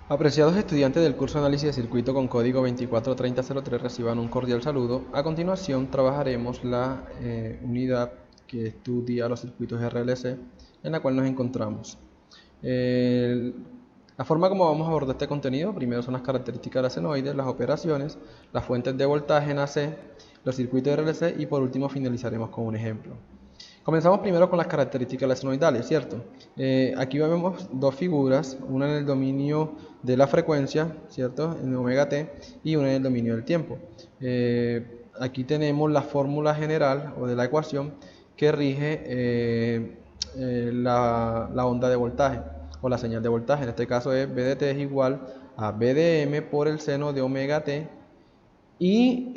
Apreciados estudiantes del curso de Análisis de Circuito con código 243003, reciban un cordial saludo. A continuación trabajaremos la unidad que estudia los circuitos RLC, en la cual nos encontramos. La forma como vamos a abordar este contenido: primero son las características de la senoide, las operaciones, las fuentes de voltaje en AC, los circuitos RLC y por último finalizaremos con un ejemplo. Comenzamos primero con las características de las senoidales, ¿cierto? Aquí vemos dos figuras, una en el dominio de la frecuencia, ¿cierto? En omega t, y una en el dominio del tiempo. Aquí tenemos la fórmula general o de la ecuación que rige la onda de voltaje o la señal de voltaje. En este caso es B de t es igual a B de m por el seno de omega t. Y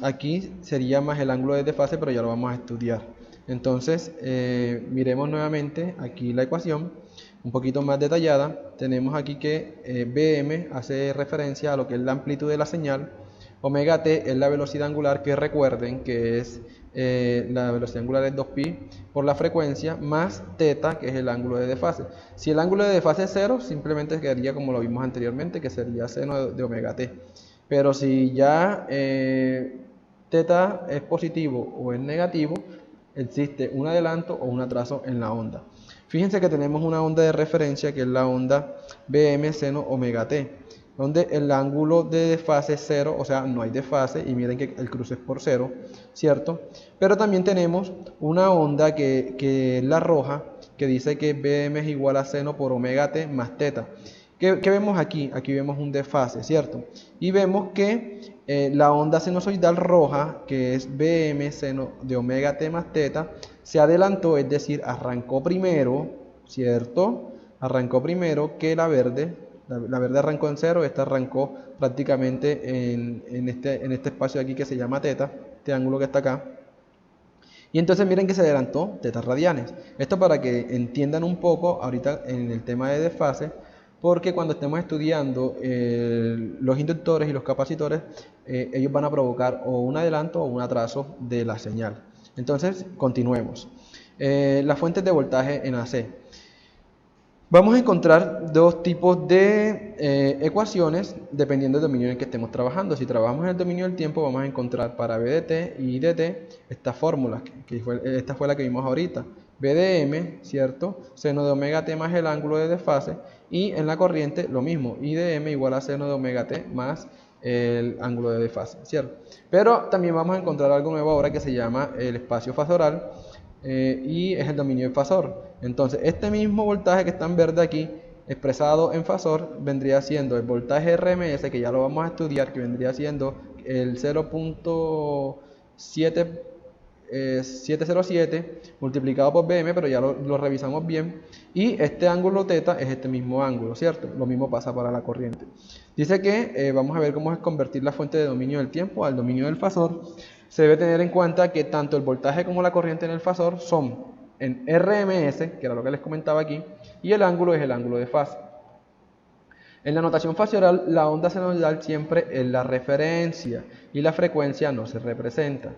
aquí sería más el ángulo de desfase, pero ya lo vamos a estudiar. Entonces, miremos nuevamente aquí la ecuación, un poquito más detallada. Tenemos aquí que Bm hace referencia a lo que es la amplitud de la señal. Omega t es la velocidad angular, que recuerden que es la velocidad angular es 2pi por la frecuencia, más teta, que es el ángulo de desfase. Si el ángulo de desfase es 0, simplemente quedaría como lo vimos anteriormente, que sería seno de omega t. Pero si ya teta es positivo o es negativo, existe un adelanto o un atraso en la onda. Fíjense que tenemos una onda de referencia, que es la onda Bm seno omega t, donde el ángulo de desfase es 0, o sea, no hay desfase, y miren que el cruce es por 0, ¿cierto? Pero también tenemos una onda que es la roja, que dice que Bm es igual a seno por omega t más teta. ¿Qué vemos aquí? Aquí vemos un desfase, ¿cierto? Y vemos que la onda sinusoidal roja, que es Bm seno de omega t más teta, se adelantó, es decir, arrancó primero, ¿cierto? Arrancó primero que la verde. La verde arrancó en 0, esta arrancó prácticamente en este espacio de aquí que se llama teta, este ángulo que está acá. Y entonces miren que se adelantó tetas radianes. Esto para que entiendan un poco ahorita en el tema de desfase, porque cuando estemos estudiando los inductores y los capacitores, ellos van a provocar o un adelanto o un atraso de la señal. Entonces, continuemos. Las fuentes de voltaje en AC. Vamos a encontrar dos tipos de ecuaciones dependiendo del dominio en el que estemos trabajando. Si trabajamos en el dominio del tiempo, vamos a encontrar para B de t y dt esta fórmula, esta fue la que vimos ahorita. B de m, ¿cierto? Seno de omega t más el ángulo de desfase. Y en la corriente lo mismo, I de m igual a seno de omega t más el ángulo de desfase, ¿cierto? Pero también vamos a encontrar algo nuevo ahora que se llama el espacio fasoral. Y es el dominio del fasor. Entonces, este mismo voltaje que está en verde aquí, expresado en fasor, vendría siendo el voltaje RMS, que ya lo vamos a estudiar, que vendría siendo el 0.707 multiplicado por Bm, pero ya lo revisamos bien. Y este ángulo teta es este mismo ángulo, ¿cierto? Lo mismo pasa para la corriente. Dice que vamos a ver cómo es convertir la fuente de dominio del tiempo al dominio del fasor. Se debe tener en cuenta que tanto el voltaje como la corriente en el fasor son en RMS, que era lo que les comentaba aquí, y el ángulo es el ángulo de fase. En la notación fasoral, la onda senoidal siempre es la referencia y la frecuencia no se representa.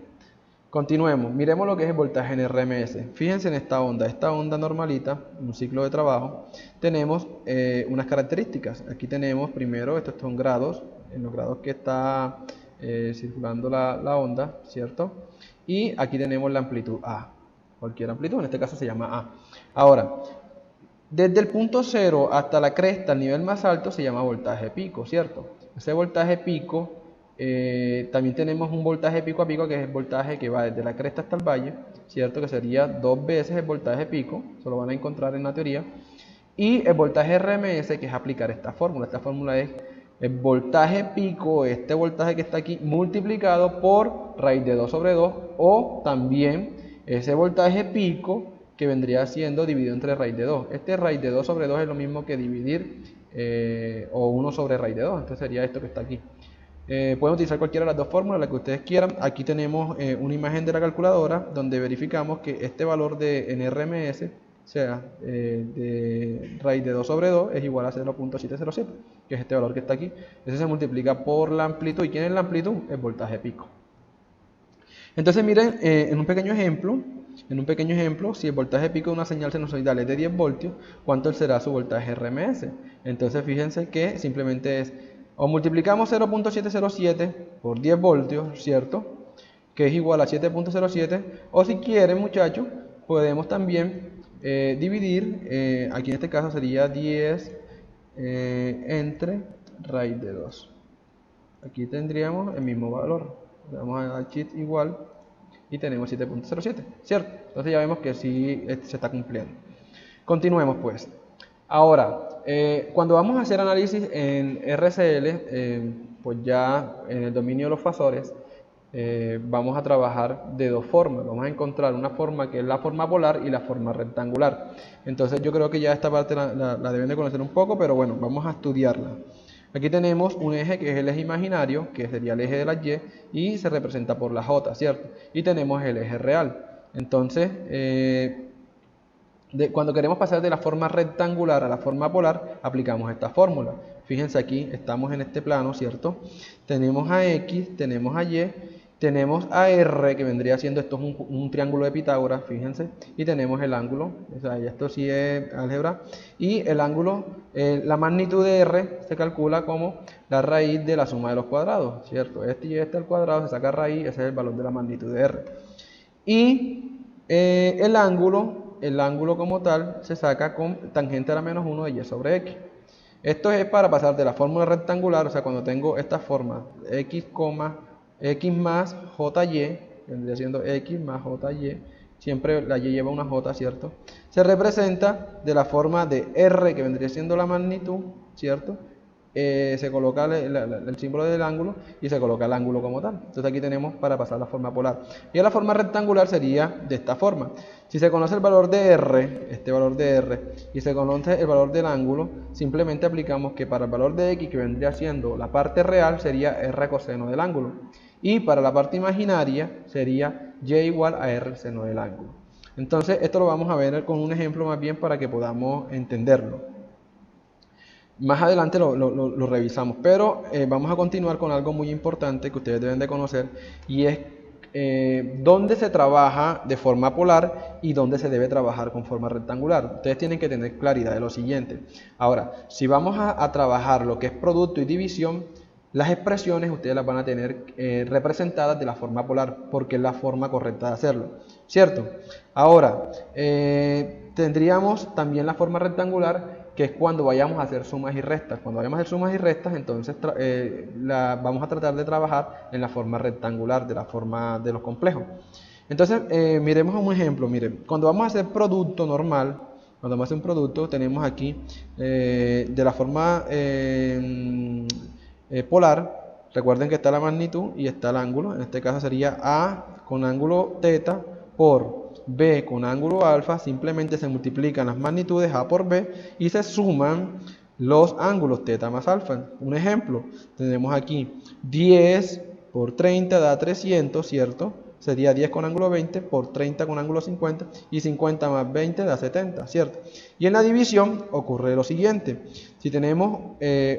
Continuemos, miremos lo que es el voltaje en RMS. Fíjense en esta onda normalita, un ciclo de trabajo, tenemos unas características. Aquí tenemos primero, estos son grados, en los grados que está circulando la onda, ¿cierto? Y aquí tenemos la amplitud A, cualquier amplitud, en este caso se llama A. Ahora, desde el punto 0 hasta la cresta, el nivel más alto, se llama voltaje pico, ¿cierto? Ese voltaje pico, también tenemos un voltaje pico a pico, que es el voltaje que va desde la cresta hasta el valle, ¿cierto? Que sería 2 veces el voltaje pico, eso lo van a encontrar en la teoría. Y el voltaje RMS, que es aplicar esta fórmula. Esta fórmula es el voltaje pico, este voltaje que está aquí, multiplicado por raíz de 2 sobre 2, o también ese voltaje pico que vendría siendo dividido entre raíz de 2. Este raíz de 2 sobre 2 es lo mismo que dividir o 1 sobre raíz de 2, entonces sería esto que está aquí. Pueden utilizar cualquiera de las dos fórmulas, la que ustedes quieran. Aquí tenemos una imagen de la calculadora donde verificamos que este valor de en RMS, o sea, de raíz de 2 sobre 2 es igual a 0.707, que es este valor que está aquí. Eso se multiplica por la amplitud. ¿Y quién es la amplitud? El voltaje pico. Entonces miren, en un pequeño ejemplo, en un pequeño ejemplo, si el voltaje pico de una señal sinusoidal es de 10 voltios, ¿cuánto será su voltaje RMS? Entonces fíjense que simplemente es, o multiplicamos 0.707 por 10 voltios, ¿cierto? Que es igual a 7.07, o si quieren, muchachos, podemos también dividir, aquí en este caso sería 10 entre raíz de 2. Aquí tendríamos el mismo valor. Le damos a shift igual y tenemos 7.07, ¿cierto? Entonces ya vemos que sí se está cumpliendo. Continuemos pues. Ahora, cuando vamos a hacer análisis en RCL, pues ya en el dominio de los fasores, vamos a trabajar de dos formas. Vamos a encontrar una forma que es la forma polar y la forma rectangular. Entonces yo creo que ya esta parte la deben de conocer un poco, pero bueno, vamos a estudiarla. Aquí tenemos un eje que es el eje imaginario, que sería el eje de la Y se representa por la J, ¿cierto? Y tenemos el eje real. Entonces, cuando queremos pasar de la forma rectangular a la forma polar, aplicamos esta fórmula. Fíjense aquí, estamos en este plano, ¿cierto? Tenemos a X, tenemos a Y, tenemos a R, que vendría siendo, esto es un triángulo de Pitágoras, fíjense, y tenemos el ángulo, o sea, esto sí es álgebra, y el ángulo, la magnitud de R se calcula como la raíz de la suma de los cuadrados, ¿cierto? Este y este al cuadrado se saca raíz, ese es el valor de la magnitud de R. Y el ángulo como tal se saca con tangente a la menos 1 de Y sobre X. Esto es para pasar de la fórmula rectangular, o sea, cuando tengo esta forma, X más JY, vendría siendo X más JY, siempre la Y lleva una J, ¿cierto? Se representa de la forma de R, que vendría siendo la magnitud, ¿cierto? Se coloca el símbolo del ángulo y se coloca el ángulo como tal. Entonces aquí tenemos para pasar la forma polar. Y a la forma rectangular sería de esta forma. Si se conoce el valor de R, este valor de R, y se conoce el valor del ángulo, simplemente aplicamos que para el valor de X, que vendría siendo la parte real, sería R coseno del ángulo. Y para la parte imaginaria sería Y igual a R seno del ángulo. Entonces esto lo vamos a ver con un ejemplo más bien para que podamos entenderlo. Más adelante lo revisamos, pero vamos a continuar con algo muy importante que ustedes deben de conocer, y es dónde se trabaja de forma polar y dónde se debe trabajar con forma rectangular. Ustedes tienen que tener claridad de lo siguiente. Ahora, si vamos a trabajar lo que es producto y división, las expresiones ustedes las van a tener representadas de la forma polar, porque es la forma correcta de hacerlo, ¿cierto? Ahora, tendríamos también la forma rectangular, que es cuando vayamos a hacer sumas y restas. Cuando vayamos a hacer sumas y restas, entonces vamos a tratar de trabajar en la forma rectangular, de la forma de los complejos. Entonces, miremos un ejemplo. Miren, cuando vamos a hacer producto normal, cuando vamos a hacer un producto, tenemos aquí de la forma polar, recuerden que está la magnitud y está el ángulo. En este caso sería A con ángulo teta por B con ángulo alfa. Simplemente se multiplican las magnitudes A por B y se suman los ángulos teta más alfa. Un ejemplo, tenemos aquí 10 por 30 da 300, ¿cierto? Sería 10 con ángulo 20 por 30 con ángulo 50, y 50 más 20 da 70, ¿cierto? Y en la división ocurre lo siguiente. Si tenemos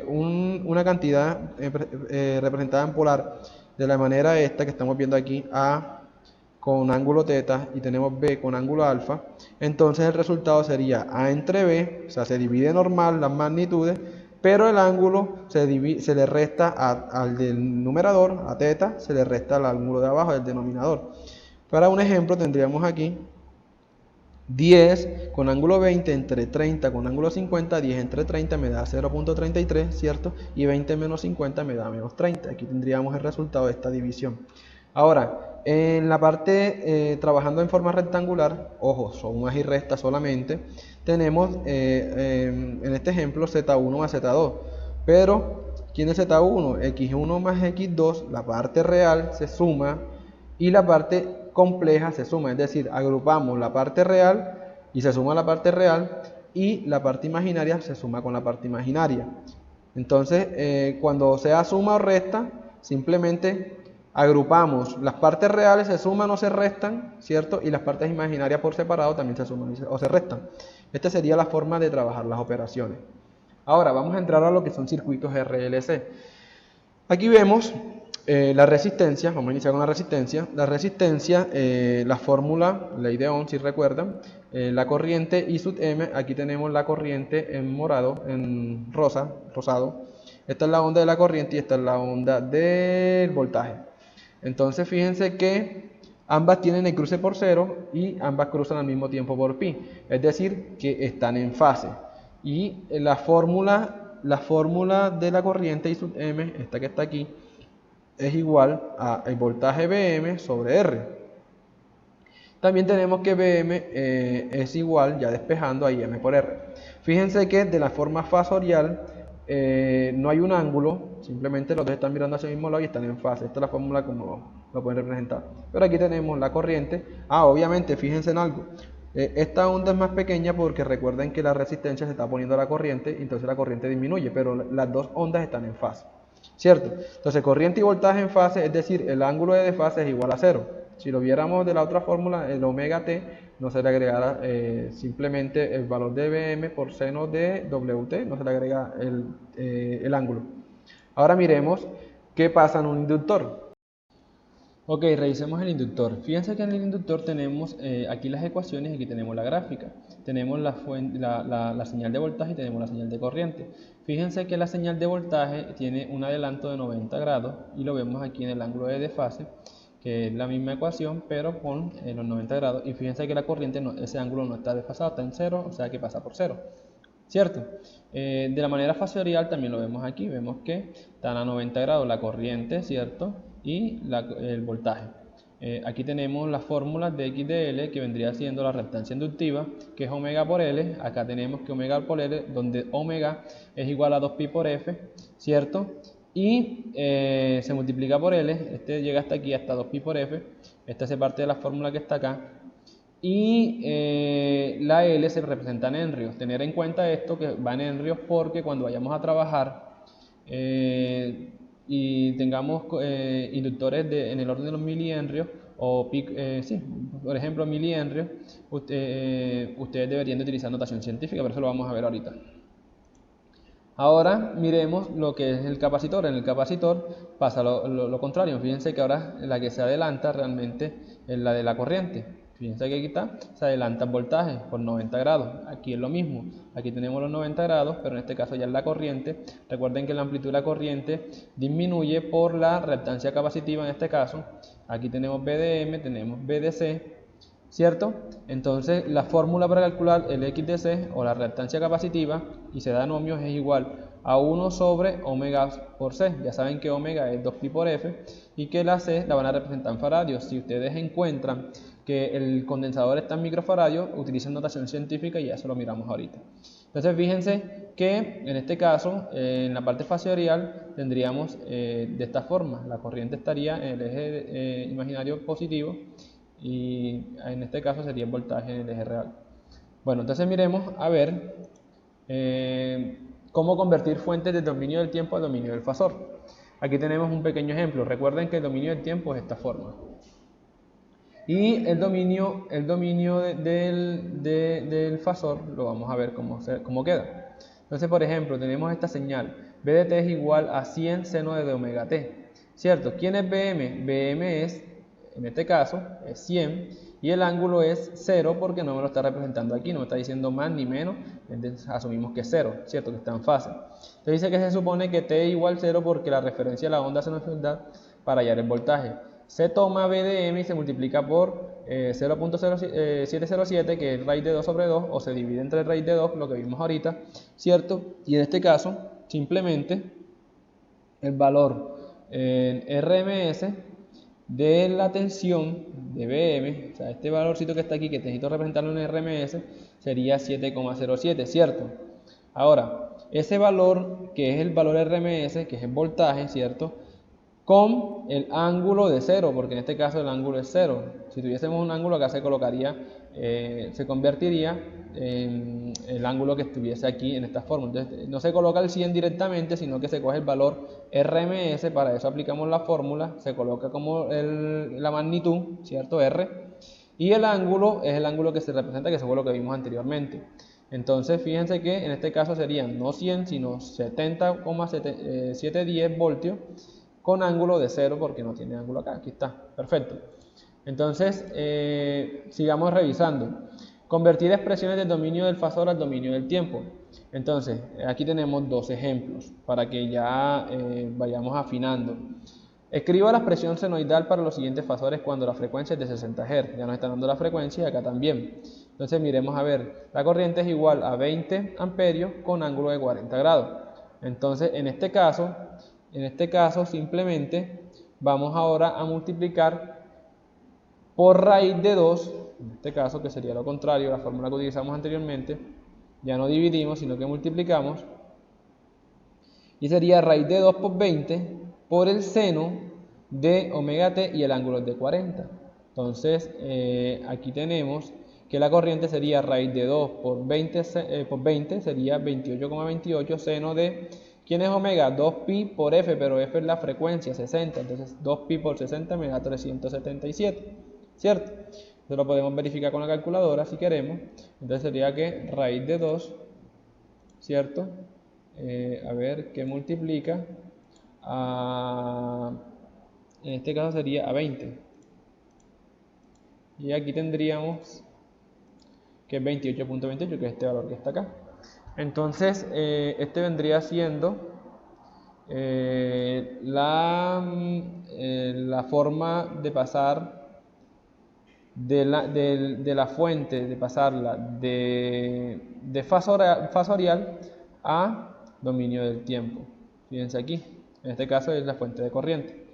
una cantidad representada en polar de la manera esta que estamos viendo aquí, A con ángulo teta y tenemos B con ángulo alfa, entonces el resultado sería A entre B, o sea, se divide normal las magnitudes, pero el ángulo se le resta al del numerador, a teta, se le resta al ángulo de abajo, del denominador. Para un ejemplo tendríamos aquí 10 con ángulo 20 entre 30 con ángulo 50, 10 entre 30 me da 0.33, ¿cierto? Y 20 menos 50 me da menos 30. Aquí tendríamos el resultado de esta división. Ahora, en la parte trabajando en forma rectangular, ojo, sumas y restas solamente, tenemos en este ejemplo Z1 más Z2, pero ¿quién es Z1? X1 más X2, la parte real se suma y la parte compleja se suma, es decir, agrupamos la parte real y se suma la parte real, y la parte imaginaria se suma con la parte imaginaria. Entonces, cuando sea suma o resta, simplemente agrupamos las partes reales, se suman o se restan, ¿cierto? Y las partes imaginarias por separado también se suman o se restan. Esta sería la forma de trabajar las operaciones. Ahora vamos a entrar a lo que son circuitos RLC. Aquí vemos La resistencia, vamos a iniciar con la resistencia. La resistencia, la fórmula, ley de Ohm, si recuerdan, la corriente I sub M, aquí tenemos la corriente en morado, en rosado. Esta es la onda de la corriente y esta es la onda del voltaje. Entonces fíjense que ambas tienen el cruce por cero y ambas cruzan al mismo tiempo por pi. Es decir, que están en fase. Y la fórmula de la corriente I sub M, esta que está aquí, es igual a el voltaje Vm sobre R. También tenemos que Vm es igual, ya despejando, a Im por R. Fíjense que de la forma fasorial no hay un ángulo, simplemente los dos están mirando hacia el mismo lado y están en fase. Esta es la fórmula como lo pueden representar. Pero aquí tenemos la corriente. Obviamente, fíjense en algo. Esta onda es más pequeña porque recuerden que la resistencia se está poniendo a la corriente, entonces la corriente disminuye, pero las dos ondas están en fase. ¿Cierto? Entonces corriente y voltaje en fase, es decir, el ángulo de desfase es igual a 0. Si lo viéramos de la otra fórmula, el omega t, no se le agregara simplemente el valor de Vm por seno de Wt, no se le agrega el ángulo. Ahora miremos qué pasa en un inductor. Ok, revisemos el inductor. Fíjense que en el inductor tenemos aquí las ecuaciones y aquí tenemos la gráfica. Tenemos la señal de voltaje y tenemos la señal de corriente. Fíjense que la señal de voltaje tiene un adelanto de 90 grados y lo vemos aquí en el ángulo de desfase, que es la misma ecuación, pero con los 90 grados. Y fíjense que la corriente, ese ángulo no está desfasado, está en 0, o sea que pasa por 0. ¿Cierto? De la manera fasorial también lo vemos aquí, vemos que están a 90 grados la corriente, ¿cierto? Y el voltaje. Aquí tenemos las fórmulas de X de L, que vendría siendo la reactancia inductiva, que es omega por L. Acá tenemos que omega por L, donde omega es igual a 2pi por F, ¿cierto? Y se multiplica por L, este llega hasta aquí, hasta 2pi por F. Esta se parte de la fórmula que está acá. Y la L se representa en henrios. Tener en cuenta esto, que va en henrios, porque cuando vayamos a trabajar y tengamos inductores en el orden de los milihenrios, o por ejemplo milihenrios, ustedes deberían de utilizar notación científica, pero eso lo vamos a ver ahorita. Ahora miremos lo que es el capacitor. En el capacitor pasa lo contrario. Fíjense que ahora la que se adelanta realmente es la de la corriente. Fíjense que aquí está, se adelanta el voltaje por 90 grados. Aquí es lo mismo. Aquí tenemos los 90 grados, pero en este caso ya es la corriente. Recuerden que la amplitud de la corriente disminuye por la reactancia capacitiva en este caso. Aquí tenemos BDM, tenemos BDC, ¿cierto? Entonces la fórmula para calcular el X de C o la reactancia capacitiva, y se da en ohmios, es igual a 1 sobre omega por C. Ya saben que omega es 2pi por F y que la C la van a representar en faradios. Si ustedes encuentran que el condensador está en microfaradios, utilicen notación científica y ya eso lo miramos ahorita. Entonces fíjense que en este caso, en la parte fasorial tendríamos de esta forma. La corriente estaría en el eje imaginario positivo y en este caso sería el voltaje en el eje real. Bueno, entonces miremos a ver cómo convertir fuentes del dominio del tiempo al dominio del fasor. Aquí tenemos un pequeño ejemplo. Recuerden que el dominio del tiempo es esta forma. Y el dominio del fasor lo vamos a ver cómo queda. Entonces, por ejemplo, tenemos esta señal. B de t es igual a 100 seno de omega t. ¿Cierto? ¿Quién es Bm? Bm es, en este caso, es 100. Y el ángulo es 0 porque no me lo está representando aquí. No me está diciendo más ni menos. Entonces asumimos que es 0. ¿Cierto? Que está en fase. Entonces dice que se supone que t es igual a 0 porque la referencia de la onda se nos da para hallar el voltaje. Se toma B de M y se multiplica por 0.707, que es raíz de 2 sobre 2, o se divide entre raíz de 2, lo que vimos ahorita, ¿cierto? Y en este caso, simplemente, el valor en RMS de la tensión de BM, o sea, este valorcito que está aquí, que necesito representarlo en RMS, sería 7,07, ¿cierto? Ahora, ese valor, que es el valor RMS, que es el voltaje, ¿cierto?, con el ángulo de 0, porque en este caso el ángulo es 0. Si tuviésemos un ángulo, acá se colocaría, se convertiría en el ángulo que estuviese aquí en esta forma. Entonces no se coloca el 100 directamente, sino que se coge el valor RMS, para eso aplicamos la fórmula, se coloca como la magnitud, ¿cierto? R, y el ángulo es el ángulo que se representa, que fue lo que vimos anteriormente. Entonces fíjense que en este caso serían no 100, sino 70,710 voltios, con ángulo de 0 porque no tiene ángulo acá. Aquí está, perfecto. Entonces, sigamos revisando. Convertir expresiones del dominio del fasor al dominio del tiempo. Entonces, aquí tenemos dos ejemplos para que ya vayamos afinando. Escriba la expresión senoidal para los siguientes fasores cuando la frecuencia es de 60 Hz. Ya nos están dando la frecuencia y acá también. Entonces, miremos a ver, la corriente es igual a 20 amperios con ángulo de 40 grados. Entonces, en este caso simplemente vamos ahora a multiplicar por raíz de 2, en este caso que sería lo contrario, la fórmula que utilizamos anteriormente, ya no dividimos sino que multiplicamos, y sería raíz de 2 por 20 por el seno de omega t y el ángulo es de 40. Entonces aquí tenemos que la corriente sería raíz de 2 por 20 sería 28,28 seno de, ¿quién es omega? 2pi por f, pero f es la frecuencia, 60, entonces 2pi por 60 me da 377, ¿cierto? Esto lo podemos verificar con la calculadora si queremos. Entonces sería que raíz de 2, ¿cierto? A ver, ¿qué multiplica? En este caso sería a 20. Y aquí tendríamos que es 28.28, que es este valor que está acá. Entonces, este vendría siendo la forma de pasar de la fuente, de pasarla de fasorial a dominio del tiempo. Fíjense aquí, en este caso es la fuente de corriente.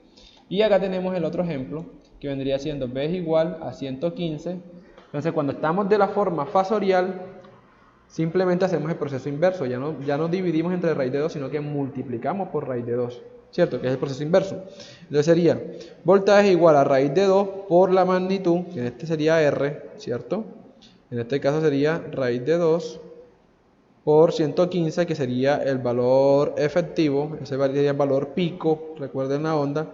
Y acá tenemos el otro ejemplo, que vendría siendo B es igual a 115. Entonces, cuando estamos de la forma fasorial, simplemente hacemos el proceso inverso. Ya no dividimos entre raíz de 2, sino que multiplicamos por raíz de 2. ¿Cierto? Que es el proceso inverso. Entonces sería voltaje igual a raíz de 2 por la magnitud, que en este sería R, ¿cierto? En este caso sería raíz de 2 por 115, que sería el valor efectivo, ese sería el valor pico, recuerden la onda,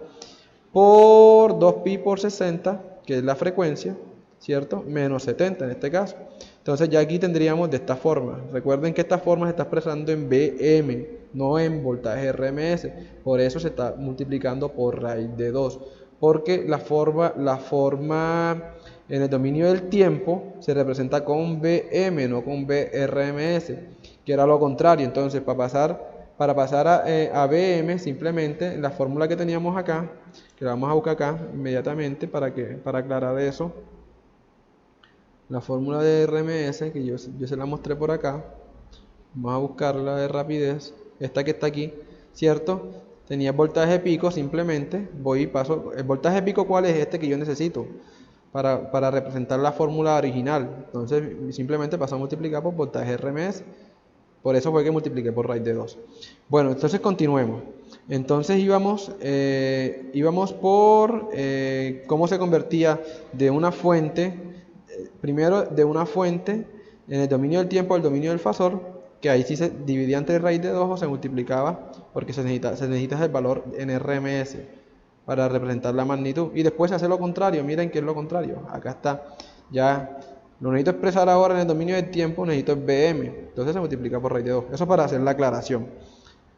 por 2pi por 60, que es la frecuencia, ¿cierto? Menos 70 en este caso. Entonces ya aquí tendríamos de esta forma. Recuerden que esta forma se está expresando en Bm, no en voltaje RMS. Por eso se está multiplicando por raíz de 2. Porque la forma en el dominio del tiempo se representa con Bm, no con BRMS, que era lo contrario. Entonces para pasar a Bm, simplemente la fórmula que teníamos acá, que la vamos a buscar acá inmediatamente para aclarar eso. La fórmula de RMS, que yo se la mostré por acá. Vamos a buscarla de rapidez. Esta que está aquí, ¿cierto? Tenía voltaje pico, simplemente voy y paso. ¿El voltaje pico cuál es? Este que yo necesito para representar la fórmula original. Entonces simplemente paso a multiplicar por voltaje RMS. Por eso fue que multipliqué por raíz de 2. Bueno, entonces continuemos. Entonces íbamos por cómo se convertía de una fuente, primero de una fuente en el dominio del tiempo al dominio del fasor, que ahí sí se dividía entre raíz de 2 o se multiplicaba, porque se necesita el valor en RMS para representar la magnitud. Y después se hace lo contrario, miren qué es lo contrario. Acá está, ya lo necesito expresar ahora en el dominio del tiempo, necesito BM, entonces se multiplica por raíz de 2. Eso para hacer la aclaración.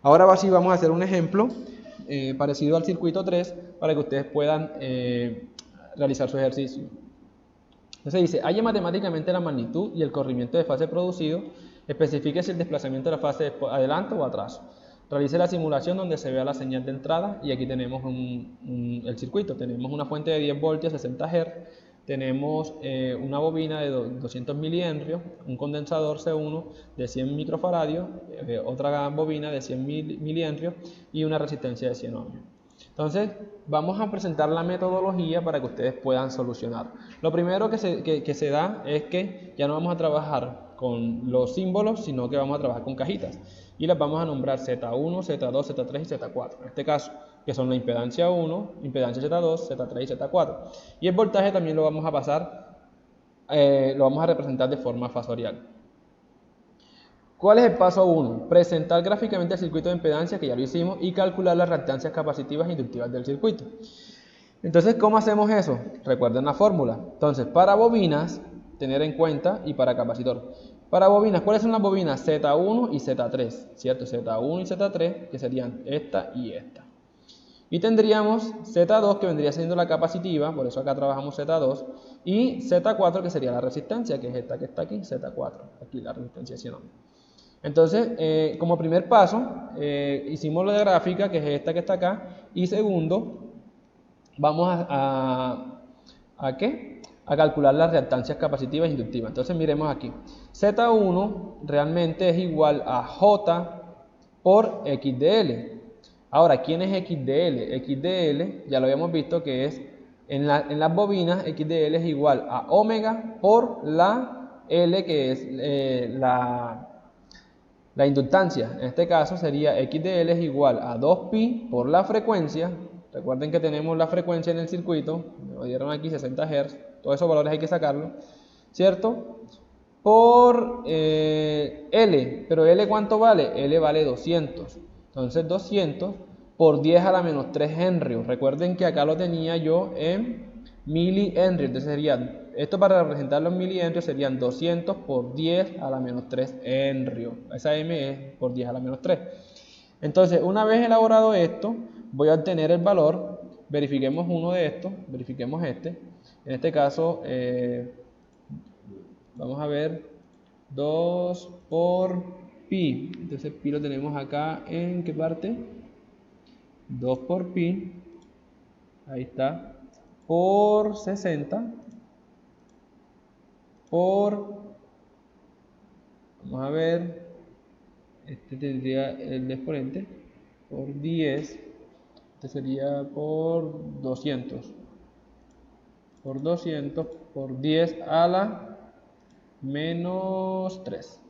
Ahora sí vamos a hacer un ejemplo parecido al circuito 3 para que ustedes puedan realizar su ejercicio. Entonces dice, halla matemáticamente la magnitud y el corrimiento de fase producido, especifique si el desplazamiento de la fase es adelante o atrás. Realice la simulación donde se vea la señal de entrada y aquí tenemos el circuito. Tenemos una fuente de 10 voltios, 60 Hz, tenemos una bobina de 200 milihenrios, un condensador C1 de 100 microfaradios, otra bobina de 100 milihenrios y una resistencia de 100 ohmios. Entonces, vamos a presentar la metodología para que ustedes puedan solucionar. Lo primero que se da es que ya no vamos a trabajar con los símbolos, sino que vamos a trabajar con cajitas. Y las vamos a nombrar Z1, Z2, Z3 y Z4. En este caso, que son la impedancia 1, impedancia Z2, Z3 y Z4. Y el voltaje también lo vamos a pasar, lo vamos a representar de forma fasorial. ¿Cuál es el paso 1? Presentar gráficamente el circuito de impedancia, que ya lo hicimos, y calcular las reactancias capacitivas e inductivas del circuito. Entonces, ¿cómo hacemos eso? Recuerden la fórmula. Entonces, para bobinas, tener en cuenta, y para capacitor. Para bobinas, ¿cuáles son las bobinas? Z1 y Z3, ¿cierto? Z1 y Z3, que serían esta y esta. Y tendríamos Z2 que vendría siendo la capacitiva, por eso acá trabajamos Z2, y Z4 que sería la resistencia, que es esta que está aquí, Z4, aquí la resistencia de 100 ohms. Entonces, como primer paso, hicimos la gráfica, que es esta que está acá, y segundo, vamos ¿a qué? A calcular las reactancias capacitivas e inductivas. Entonces miremos aquí, Z1 realmente es igual a J por XDL. Ahora, ¿quién es XDL? XDL, ya lo habíamos visto que es, en las bobinas, XDL es igual a omega por la L, que es la inductancia. En este caso sería XDL es igual a 2pi por la frecuencia. Recuerden que tenemos la frecuencia en el circuito, me dieron aquí 60 Hz, todos esos valores hay que sacarlos, ¿cierto? Por L, pero L ¿cuánto vale? L vale 200, entonces 200 por 10 a la menos 3 Henry. Recuerden que acá lo tenía yo en milihenry, entonces sería, esto para representarlo en milihenry serían 200 por 10 a la menos 3 Henry, esa M es por 10 a la menos 3. Entonces, una vez elaborado esto, voy a obtener el valor, verifiquemos uno de estos, verifiquemos este, en este caso, vamos a ver, 2 por pi, entonces pi lo tenemos acá, ¿en qué parte? 2 por pi, ahí está, por 60, por, vamos a ver, este tendría el exponente, por 10, este sería por 200, por 200, por 10 a la menos 3.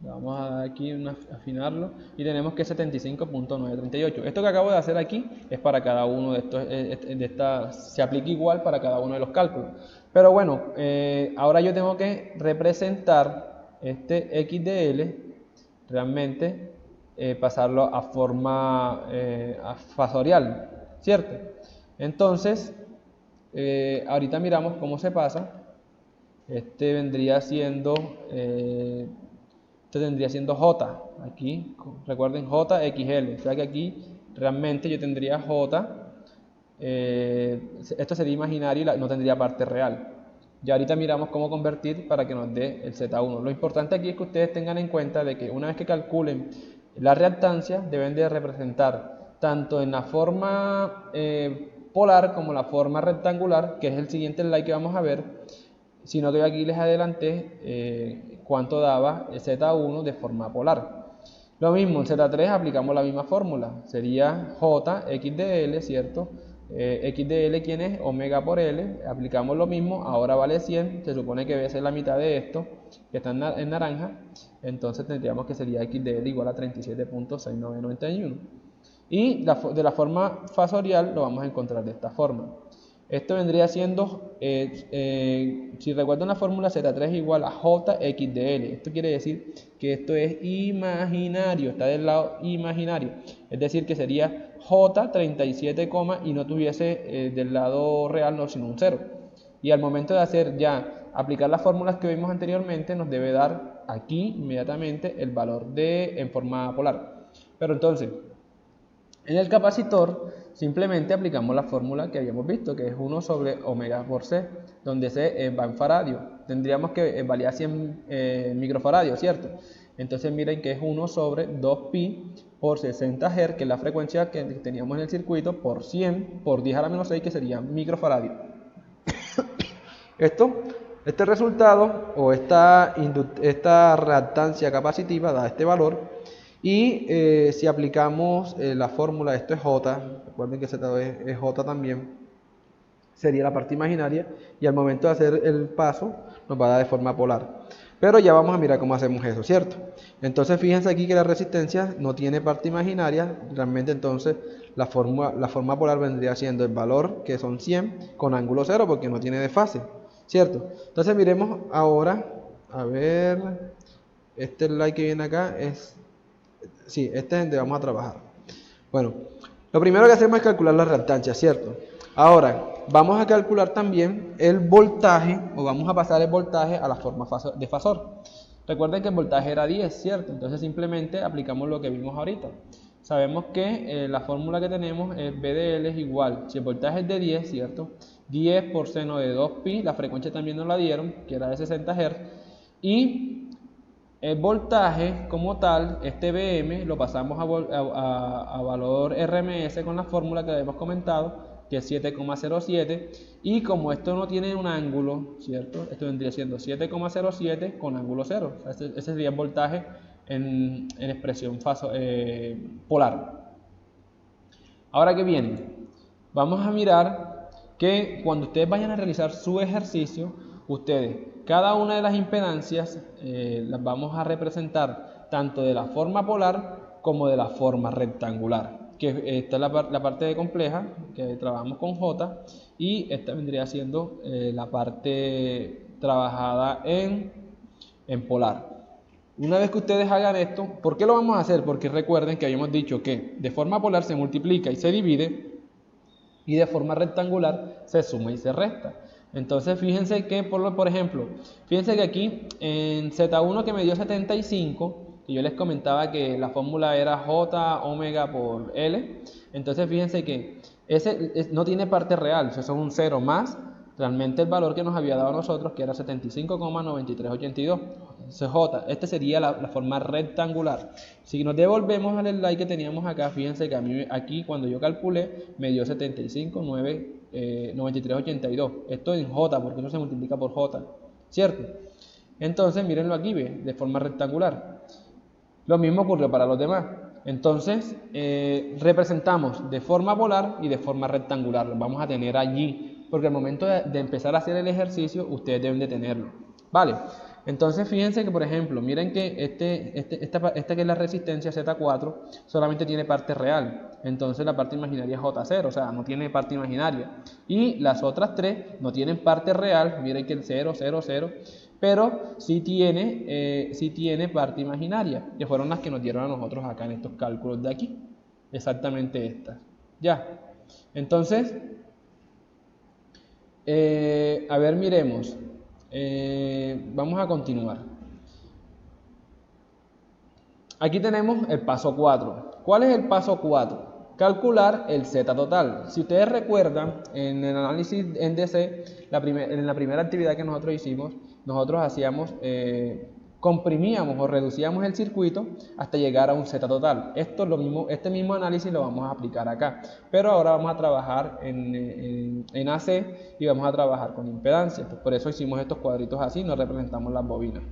Vamos a dar aquí afinarlo y tenemos que 75.938. Esto que acabo de hacer aquí es para cada uno de estos, se aplica igual para cada uno de los cálculos. Pero bueno, ahora yo tengo que representar este XDL, realmente pasarlo a forma fasorial, ¿cierto? Entonces, ahorita miramos cómo se pasa. Este vendría siendo... esto tendría siendo J, aquí, recuerden JXL, o sea que aquí realmente yo tendría J, esto sería imaginario y no tendría parte real. Ya ahorita miramos cómo convertir para que nos dé el Z1. Lo importante aquí es que ustedes tengan en cuenta de que una vez que calculen la reactancia, deben de representar tanto en la forma polar como la forma rectangular, que es el siguiente slide que vamos a ver, sino que yo aquí les adelanté cuánto daba el Z1 de forma polar. Lo mismo, en Z3 aplicamos la misma fórmula, sería J, XDL, ¿cierto? XDL, ¿quién es? Omega por L, aplicamos lo mismo, ahora vale 100, se supone que debe ser la mitad de esto, que está en naranja, entonces tendríamos que sería XDL igual a 37.6991. Y de la forma fasorial lo vamos a encontrar de esta forma. Esto vendría siendo, si recuerdan la fórmula, Z3 igual a JXDL. Esto quiere decir que esto es imaginario, está del lado imaginario. Es decir, que sería J 37, y no tuviese del lado real, no, sino un 0. Y al momento de hacer ya, aplicar las fórmulas que vimos anteriormente, nos debe dar aquí inmediatamente el valor en forma polar. Pero entonces, en el capacitor simplemente aplicamos la fórmula que habíamos visto, que es 1 sobre omega por C, donde C va en faradio. Tendríamos que valía 100 microfaradios, ¿cierto? Entonces miren que es 1 sobre 2pi por 60 Hz, que es la frecuencia que teníamos en el circuito, por 100 por 10 a la menos 6, que sería microfaradio. Este resultado o esta reactancia capacitiva da este valor. Y si aplicamos la fórmula, esto es J, recuerden que Z es J también, sería la parte imaginaria, y al momento de hacer el paso nos va a dar de forma polar. Pero ya vamos a mirar cómo hacemos eso, ¿cierto? Entonces fíjense aquí que la resistencia no tiene parte imaginaria, realmente entonces la forma polar vendría siendo el valor, que son 100, con ángulo 0, porque no tiene desfase, ¿cierto? Entonces miremos ahora, a ver, este slide que viene acá es... Sí, este es donde vamos a trabajar. Bueno, lo primero que hacemos es calcular la reactancia, ¿cierto? Ahora, vamos a calcular también el voltaje, o vamos a pasar el voltaje a la forma de fasor. Recuerden que el voltaje era 10, ¿cierto? Entonces simplemente aplicamos lo que vimos ahorita. sabemos que la fórmula que tenemos es B de L es igual, si el voltaje es de 10, ¿cierto? 10 por seno de 2pi, la frecuencia también nos la dieron, que era de 60 Hz, y el voltaje como tal, este Vm, lo pasamos a valor RMS con la fórmula que habíamos comentado, que es 7,07, y como esto no tiene un ángulo, ¿cierto? Esto vendría siendo 7,07 con ángulo 0, o sea, ese sería el voltaje en expresión polar. Ahora que viene, vamos a mirar que cuando ustedes vayan a realizar su ejercicio, ustedes, cada una de las impedancias las vamos a representar tanto de la forma polar como de la forma rectangular, que esta es la parte compleja, que trabajamos con J, y esta vendría siendo la parte trabajada en polar. Una vez que ustedes hagan esto, ¿por qué lo vamos a hacer? Porque recuerden que habíamos dicho que de forma polar se multiplica y se divide, y de forma rectangular se suma y se resta. Entonces fíjense que, por ejemplo, fíjense que aquí en Z1 que me dio 75, que yo les comentaba que la fórmula era J omega por L, entonces fíjense que ese no tiene parte real, eso es un 0 más realmente el valor que nos había dado a nosotros, que era 75,9382. CJ, este sería la forma rectangular. Si nos devolvemos al slide que teníamos acá, fíjense que a mí aquí cuando yo calculé me dio 75,9382. Esto en J, porque eso se multiplica por J, ¿cierto? Entonces, mírenlo aquí, ¿ve? De forma rectangular. Lo mismo ocurrió para los demás. Entonces, representamos de forma polar y de forma rectangular. Lo vamos a tener allí, porque al momento de empezar a hacer el ejercicio, ustedes deben de tenerlo. Vale, entonces fíjense que, por ejemplo, miren que esta que es la resistencia Z4 solamente tiene parte real. Entonces la parte imaginaria es J0, o sea, no tiene parte imaginaria. Y las otras tres no tienen parte real, miren que el 0, 0, 0, pero sí tiene parte imaginaria, que fueron las que nos dieron a nosotros acá en estos cálculos de aquí. Exactamente estas. Ya. Entonces, a ver, miremos. Vamos a continuar. Aquí tenemos el paso 4. ¿Cuál es el paso 4? Calcular el Z total. Si ustedes recuerdan, en el análisis en DC, en la primera actividad que nosotros hicimos, nosotros hacíamos, comprimíamos o reducíamos el circuito hasta llegar a un Z total. Esto es lo mismo, este mismo análisis lo vamos a aplicar acá, pero ahora vamos a trabajar en AC y vamos a trabajar con impedancia. Por eso hicimos estos cuadritos así, nos representamos las bobinas.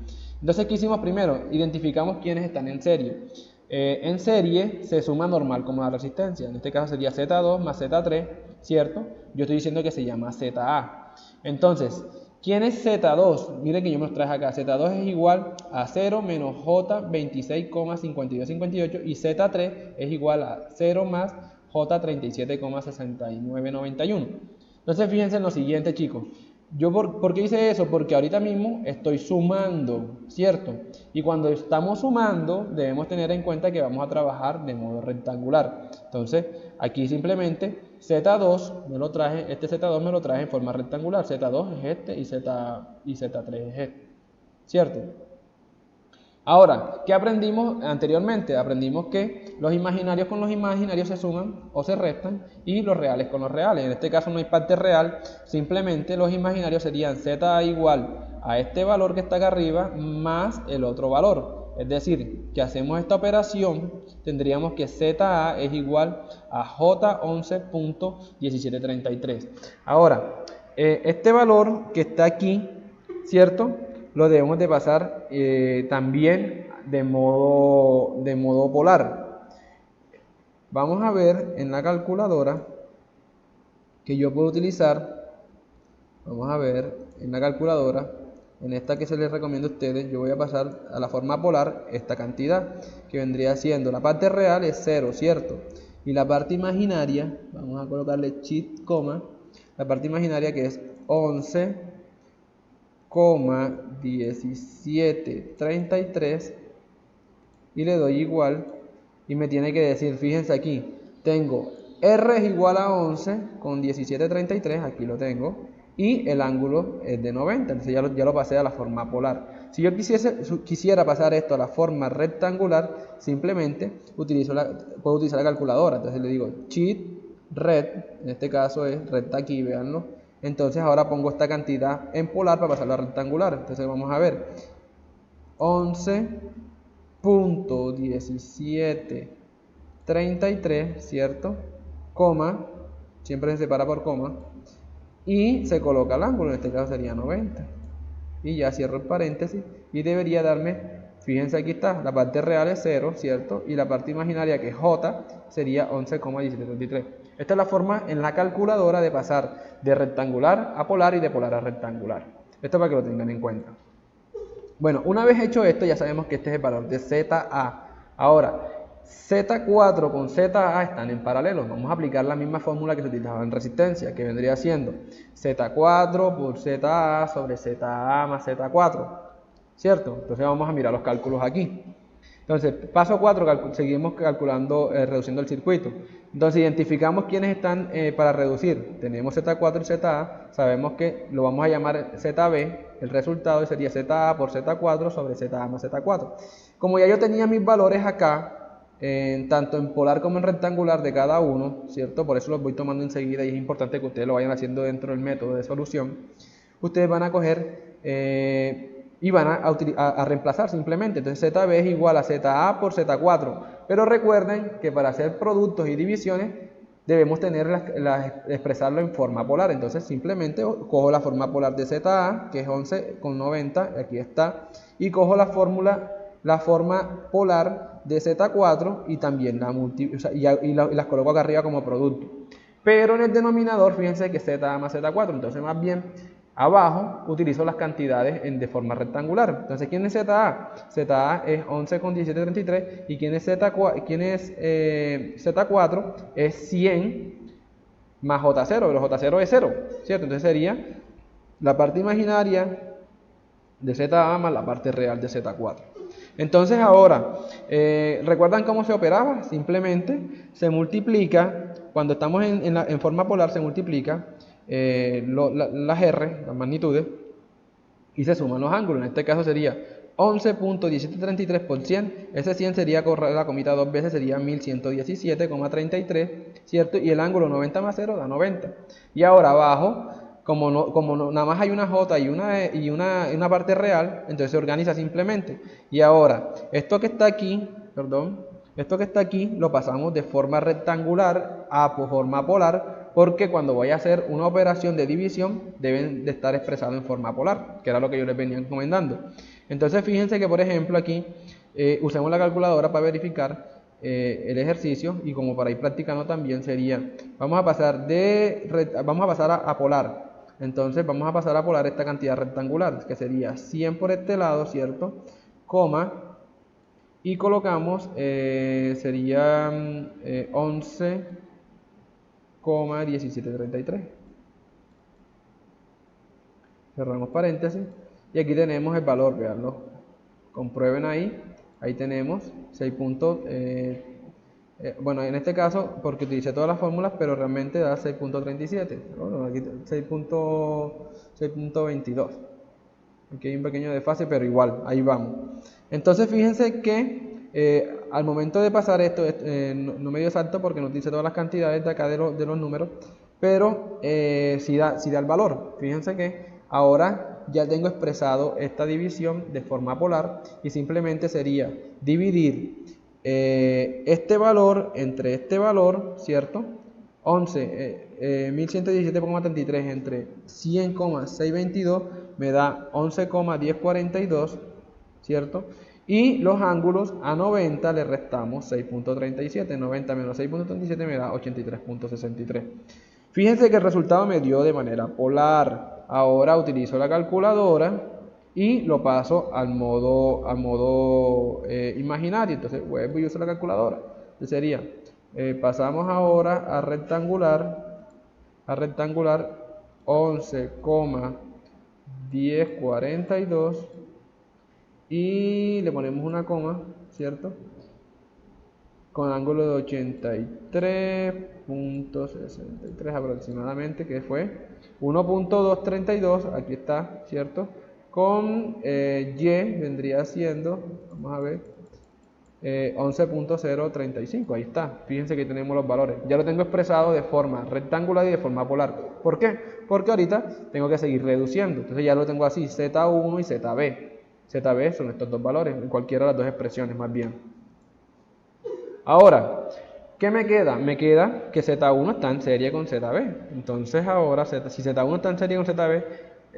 Entonces, ¿qué hicimos primero? Identificamos quiénes están en serie. En serie se suma normal como la resistencia, en este caso sería Z2 más Z3, ¿cierto? Yo estoy diciendo que se llama ZA. Entonces, ¿quién es Z2? Miren que yo me los traje acá. Z2 es igual a 0 menos J 26,5258 y Z3 es igual a 0 más J 37,6991. Entonces, fíjense en lo siguiente, chicos. ¿Por qué hice eso? Porque ahorita mismo estoy sumando, ¿cierto? Y cuando estamos sumando, debemos tener en cuenta que vamos a trabajar de modo rectangular. Entonces, aquí simplemente Z2 me lo traje, este Z2 me lo traje en forma rectangular. Z2 es este y Z3 es este, ¿cierto? Ahora, ¿qué aprendimos anteriormente? Aprendimos que los imaginarios con los imaginarios se suman o se restan y los reales con los reales. En este caso no hay parte real, simplemente los imaginarios serían Z igual a este valor que está acá arriba más el otro valor. Es decir, que hacemos esta operación, tendríamos que ZA es igual a J11.1733. Ahora, este valor que está aquí, ¿cierto?, lo debemos de pasar también de modo polar. Vamos a ver en la calculadora que yo puedo utilizar. Vamos a ver en la calculadora, en esta que se les recomiendo a ustedes, yo voy a pasar a la forma polar esta cantidad, que vendría siendo, la parte real es 0, ¿cierto? Y la parte imaginaria, vamos a colocarle shift, coma, la parte imaginaria que es 11,1733 y le doy igual y me tiene que decir, fíjense aquí, tengo R es igual a 11 con 1733, aquí lo tengo, y el ángulo es de 90, entonces ya lo pasé a la forma polar. Si yo quisiera pasar esto a la forma rectangular, simplemente puedo utilizar la calculadora. Entonces le digo cheat red, en este caso es recta aquí, véanlo. Entonces ahora pongo esta cantidad en polar para pasarlo a rectangular. Entonces vamos a ver, 11.1733, ¿cierto? Coma, siempre se separa por coma, y se coloca el ángulo, en este caso sería 90. Y ya cierro el paréntesis y debería darme, fíjense aquí está, la parte real es 0, ¿cierto? Y la parte imaginaria que es J sería 11,1733. Esta es la forma en la calculadora de pasar de rectangular a polar y de polar a rectangular. Esto para que lo tengan en cuenta. Bueno, una vez hecho esto, ya sabemos que este es el valor de ZA. Ahora, Z4 con ZA están en paralelo. Vamos a aplicar la misma fórmula que se utilizaba en resistencia, que vendría siendo Z4 por ZA sobre ZA más Z4, ¿cierto? Entonces vamos a mirar los cálculos aquí. Entonces, paso 4, seguimos calculando, reduciendo el circuito. Entonces, identificamos quiénes están para reducir. Tenemos Z4 y ZA, sabemos que lo vamos a llamar ZB, el resultado sería ZA por Z4 sobre ZA más Z4. Como ya yo tenía mis valores acá, tanto en polar como en rectangular de cada uno, ¿cierto? Por eso los voy tomando enseguida y es importante que ustedes lo vayan haciendo dentro del método de solución. Ustedes van a coger y van a reemplazar simplemente. Entonces ZB es igual a ZA por Z4. Pero recuerden que para hacer productos y divisiones debemos expresarlo en forma polar. Entonces simplemente cojo la forma polar de ZA, que es 11,90, aquí está, y cojo la forma polar de Z4 y también las coloco acá arriba como producto. Pero en el denominador, fíjense que ZA más Z4, entonces más bien abajo utilizo las cantidades de forma rectangular. Entonces, ¿quién es ZA? ZA es 11,1733 y ¿quién es Z4? Es 100 más J0, pero J0 es 0, ¿cierto? Entonces sería la parte imaginaria de ZA más la parte real de Z4. Entonces ahora, ¿recuerdan cómo se operaba? Simplemente se multiplica, cuando estamos en forma polar se multiplica las R, las magnitudes, y se suman los ángulos. En este caso sería 11.1733 por 100, ese 100 sería correr la comita dos veces, sería 1117,33, ¿cierto? Y el ángulo 90 más 0 da 90. Y ahora abajo, como nada más hay una J y una parte real, entonces se organiza simplemente. Y ahora, esto que está aquí, lo pasamos de forma rectangular a forma polar, porque cuando voy a hacer una operación de división deben de estar expresados en forma polar, que era lo que yo les venía encomendando. Entonces fíjense que por ejemplo aquí usemos la calculadora para verificar el ejercicio, y como para ir practicando también sería, vamos a pasar a polar. Entonces vamos a pasar a polar esta cantidad rectangular, que sería 100 por este lado, ¿cierto? Coma, y colocamos, sería 11,1733. Cerramos paréntesis y aquí tenemos el valor, veanlo, comprueben ahí tenemos 6 puntos, bueno, en este caso porque utilicé todas las fórmulas, pero realmente da 6.37, bueno, aquí 6.22. Aquí hay un pequeño desfase, pero igual, ahí vamos. Entonces fíjense que al momento de pasar esto, no me dio salto porque no utilicé todas las cantidades de acá de los números, pero sí da el valor. Fíjense que ahora ya tengo expresado esta división de forma polar y simplemente sería dividir este valor entre este valor, ¿cierto? 11.117,33 entre 100,622 me da 11,1042, ¿cierto? Y los ángulos a 90 le restamos 6.37, 90 menos 6.37 me da 83.63. Fíjense que el resultado me dio de manera polar. Ahora utilizo la calculadora y lo paso al modo imaginario. Entonces vuelvo y uso la calculadora. Entonces sería, pasamos ahora a rectangular 11,1042 y le ponemos una coma, ¿cierto? Con ángulo de 83.63 aproximadamente, que fue 1.232, aquí está, ¿cierto? con y vendría siendo, vamos a ver, 11.035, ahí está, fíjense que tenemos los valores, ya lo tengo expresado de forma rectangular y de forma polar. ¿Por qué? Porque ahorita tengo que seguir reduciendo, entonces ya lo tengo así, Z1 y ZB. ZB son estos dos valores, en cualquiera de las dos expresiones más bien. Ahora, ¿qué me queda? Me queda que Z1 está en serie con ZB. Entonces ahora, si Z1 está en serie con ZB,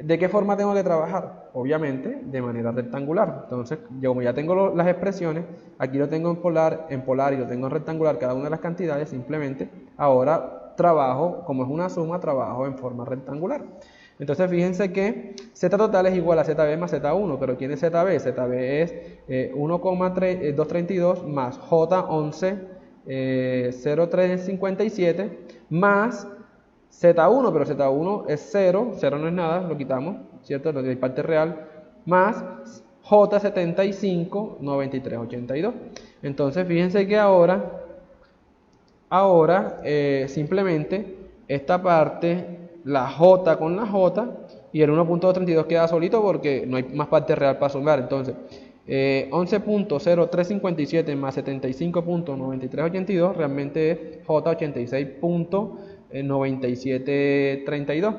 ¿de qué forma tengo que trabajar? Obviamente, de manera rectangular. Entonces, yo como ya tengo las expresiones, aquí lo tengo en polar y lo tengo en rectangular, cada una de las cantidades, simplemente, ahora trabajo, como es una suma, trabajo en forma rectangular. Entonces fíjense que Z total es igual a ZB más Z1, pero ¿quién es ZB? ZB es 1,232 más J11,0357 más Z1, pero Z1 es 0, 0 no es nada, lo quitamos, ¿cierto? Lo de parte real, más J75,9382. Entonces fíjense que ahora simplemente esta parte, la J con la J, y el 1.232 queda solito porque no hay más parte real para sumar. Entonces, 11.0357 más 75.9382 realmente es J86.9732.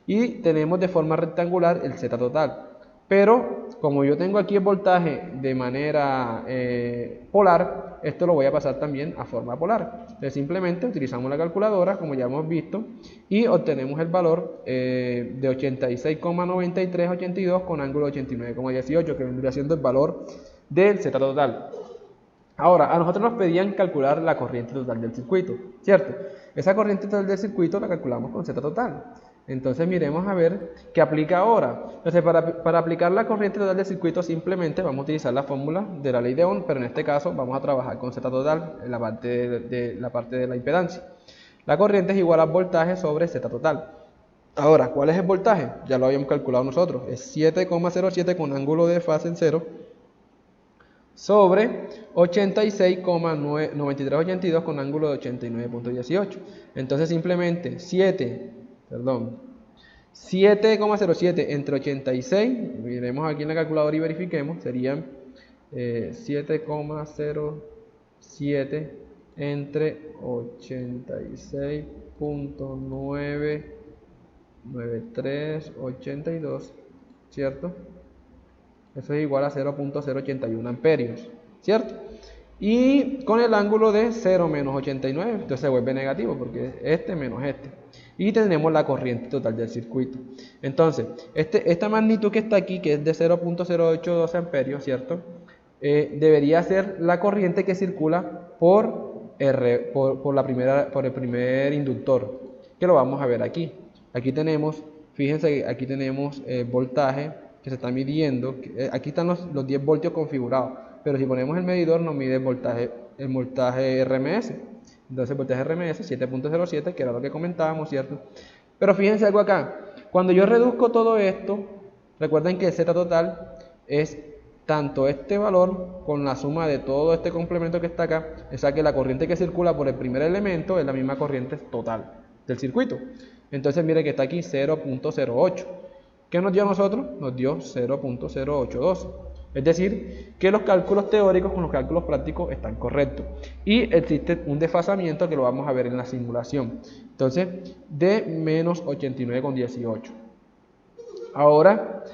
Y tenemos de forma rectangular el Z total. Pero como yo tengo aquí el voltaje de manera polar, esto lo voy a pasar también a forma polar. Entonces simplemente utilizamos la calculadora, como ya hemos visto, y obtenemos el valor de 86,9382 con ángulo 89,18, que vendría siendo el valor del Z total. Ahora, a nosotros nos pedían calcular la corriente total del circuito, ¿cierto? Esa corriente total del circuito la calculamos con Z total. Entonces miremos a ver qué aplica ahora. Entonces para aplicar la corriente total del circuito simplemente vamos a utilizar la fórmula de la ley de Ohm, pero en este caso vamos a trabajar con Z total en la parte de la impedancia. La corriente es igual al voltaje sobre Z total. Ahora, ¿cuál es el voltaje? Ya lo habíamos calculado nosotros. Es 7,07 con ángulo de fase en 0 sobre 86,9382 con ángulo de 89.18. Entonces simplemente 7,07 entre 86, miremos aquí en la calculadora y verifiquemos, serían 7,07 entre 86.99382, ¿cierto? Eso es igual a 0.081 amperios, ¿cierto? Y con el ángulo de 0 menos 89, entonces se vuelve negativo porque es este menos este. Y tenemos la corriente total del circuito. Entonces, esta magnitud que está aquí, que es de 0.082 amperios, ¿cierto? Debería ser la corriente que circula por el primer inductor, que lo vamos a ver aquí. Aquí tenemos, fíjense que aquí tenemos voltaje que se está midiendo. Aquí están los 10 voltios configurados, pero si ponemos el medidor nos mide el voltaje RMS. Entonces el voltaje RMS 7.07, que era lo que comentábamos, ¿cierto? Pero fíjense algo acá, cuando yo reduzco todo esto, recuerden que el Z total es tanto este valor con la suma de todo este complemento que está acá, o sea que la corriente que circula por el primer elemento es la misma corriente total del circuito. Entonces mire que está aquí 0.08. ¿Qué nos dio a nosotros? Nos dio 0.082. Es decir, que los cálculos teóricos con los cálculos prácticos están correctos. Y existe un desfasamiento que lo vamos a ver en la simulación. Entonces, de menos 89,18. Ahora,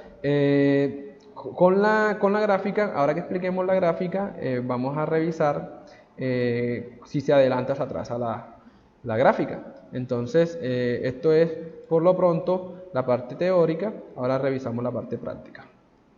con la gráfica, ahora que expliquemos la gráfica, vamos a revisar si se adelanta o se atrasa la gráfica. Entonces, esto es por lo pronto la parte teórica, ahora revisamos la parte práctica.